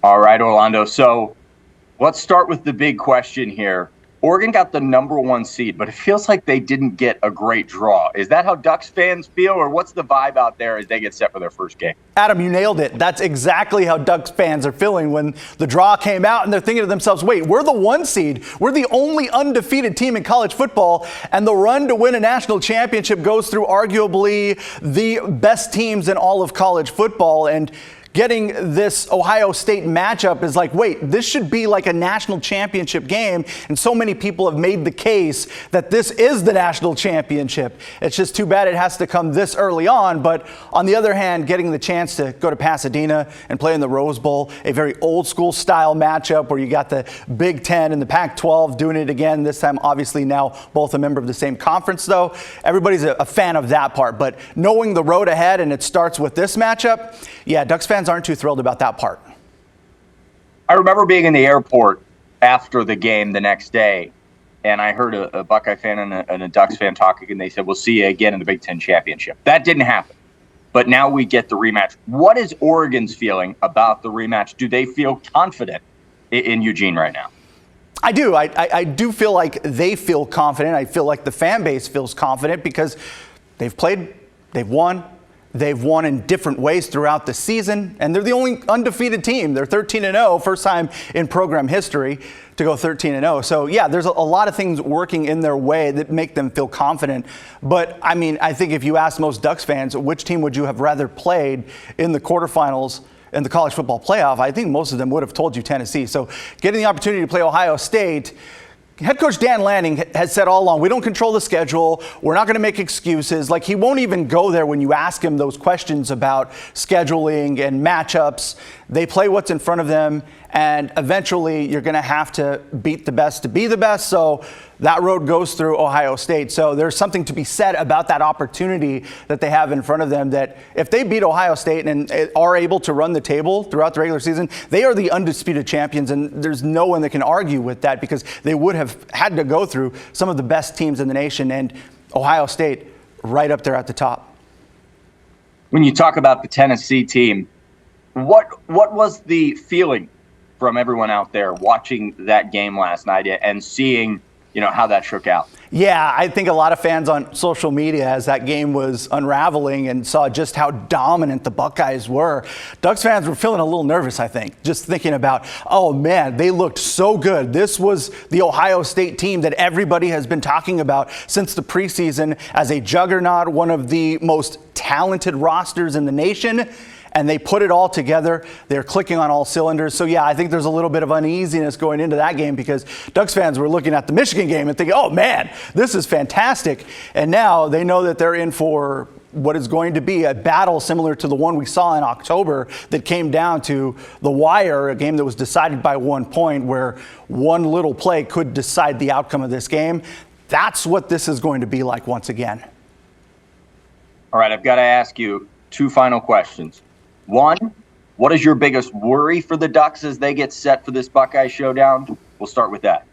All right, Orlando. So let's start with the big question here. Oregon got the #1 seed, but it feels like they didn't get a great draw. Is that how Ducks fans feel, or what's the vibe out there as they get set for their first game? Adam, you nailed it. That's exactly how Ducks fans are feeling when the draw came out, and they're thinking to themselves, wait, we're the 1 seed. We're the only undefeated team in college football, and the run to win a national championship goes through arguably the best teams in all of college football. And getting this Ohio State matchup is like, wait, this should be like a national championship game. And so many people have made the case that this is the national championship. It's just too bad it has to come this early on. But on the other hand, getting the chance to go to Pasadena and play in the Rose Bowl, a very old school style matchup where you got the Big Ten and the Pac-12 doing it again. This time, obviously now both a member of the same conference, though. Everybody's a fan of that part. But knowing the road ahead and it starts with this matchup, yeah, Ducks fans aren't too thrilled about that part. I remember being in the airport after the game the next day, and I heard a Buckeye fan and a Ducks fan talking, and they said, we'll see you again in the Big Ten championship. That didn't happen. But now we get the rematch. What is Oregon's feeling about the rematch? Do they feel confident in Eugene right now? I do. I do feel like they feel confident. I feel like the fan base feels confident because they've played, they've won. They've won in different ways throughout the season, and they're the only undefeated team. They're 13-0, first time in program history to go 13-0. So, yeah, there's a lot of things working in their way that make them feel confident. But, I mean, I think if you ask most Ducks fans, which team would you have rather played in the quarterfinals in the college football playoff, I think most of them would have told you Tennessee. So getting the opportunity to play Ohio State, head coach Dan Lanning has said all along, we don't control the schedule. We're not going to make excuses. Like, he won't even go there when you ask him those questions about scheduling and matchups. They play what's in front of them, and eventually you're going to have to beat the best to be the best. So that road goes through Ohio State. So there's something to be said about that opportunity that they have in front of them, that if they beat Ohio State and are able to run the table throughout the regular season, they are the undisputed champions. And there's no one that can argue with that, because they would have had to go through some of the best teams in the nation, and Ohio State right up there at the top. When you talk about the Tennessee team, what was the feeling from everyone out there watching that game last night and seeing, how that shook out? Yeah, I think a lot of fans on social media, as that game was unraveling and saw just how dominant the Buckeyes were, Ducks fans were feeling a little nervous, I think, just thinking about, oh man, they looked so good. This was the Ohio State team that everybody has been talking about since the preseason as a juggernaut, one of the most talented rosters in the nation. And they put it all together. They're clicking on all cylinders. So, yeah, I think there's a little bit of uneasiness going into that game, because Ducks fans were looking at the Michigan game and thinking, oh, man, this is fantastic. And now they know that they're in for what is going to be a battle similar to the one we saw in October that came down to the wire, a game that was decided by 1 point, where one little play could decide the outcome of this game. That's what this is going to be like once again. All right, I've got to ask you 2 final questions. One, what is your biggest worry for the Ducks as they get set for this Buckeye showdown? We'll start with that.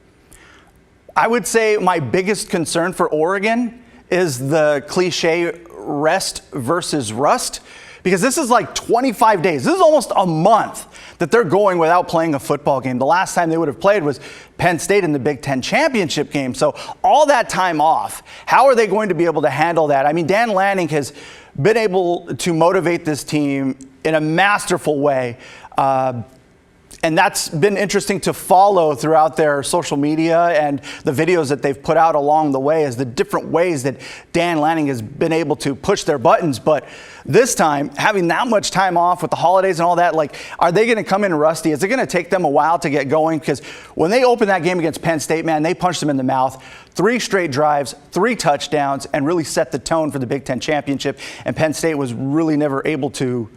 I would say my biggest concern for Oregon is the cliche rest versus rust, because this is like 25 days. This is almost a month that they're going without playing a football game. The last time they would have played was Penn State in the Big Ten championship game. So all that time off, how are they going to be able to handle that? I mean, Dan Lanning has been able to motivate this team in a masterful way. And that's been interesting to follow throughout their social media and the videos that they've put out along the way, as the different ways that Dan Lanning has been able to push their buttons. But this time, having that much time off with the holidays and all that, like, are they going to come in rusty? Is it going to take them a while to get going? Because when they opened that game against Penn State, man, they punched them in the mouth. 3 straight drives, 3 touchdowns, and really set the tone for the Big Ten championship. And Penn State was really never able to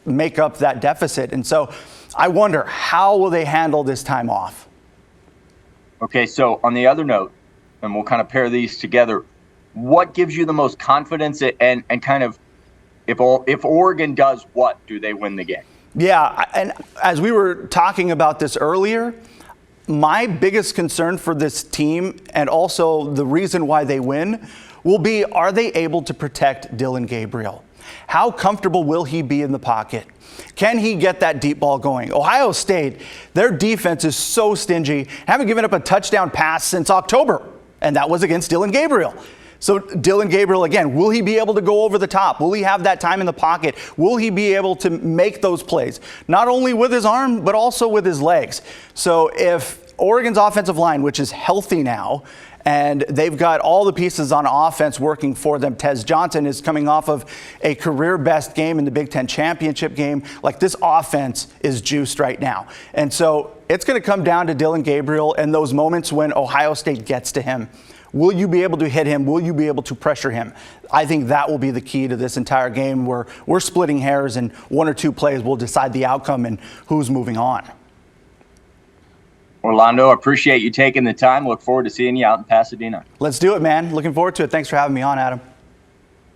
make up that deficit. And so I wonder, how will they handle this time off? Okay, so on the other note, and we'll kind of pair these together, what gives you the most confidence, and kind of, if Oregon does what, do they win the game? Yeah, and as we were talking about this earlier, my biggest concern for this team, and also the reason why they win, will be, are they able to protect Dillon Gabriel? How comfortable will he be in the pocket? Can he get that deep ball going? Ohio State, their defense is so stingy, haven't given up a touchdown pass since October, and that was against Dillon Gabriel. So Dillon Gabriel, again, will he be able to go over the top? Will he have that time in the pocket? Will he be able to make those plays? Not only with his arm, but also with his legs. So if Oregon's offensive line, which is healthy now, and they've got all the pieces on offense working for them. Tez Johnson is coming off of a career-best game in the Big Ten championship game. Like, this offense is juiced right now. And so it's going to come down to Dillon Gabriel and those moments when Ohio State gets to him. Will you be able to hit him? Will you be able to pressure him? I think that will be the key to this entire game, where we're splitting hairs and one or two plays will decide the outcome and who's moving on. Orlando, appreciate you taking the time. Look forward to seeing you out in Pasadena. Let's do it, man. Looking forward to it. Thanks for having me on, Adam.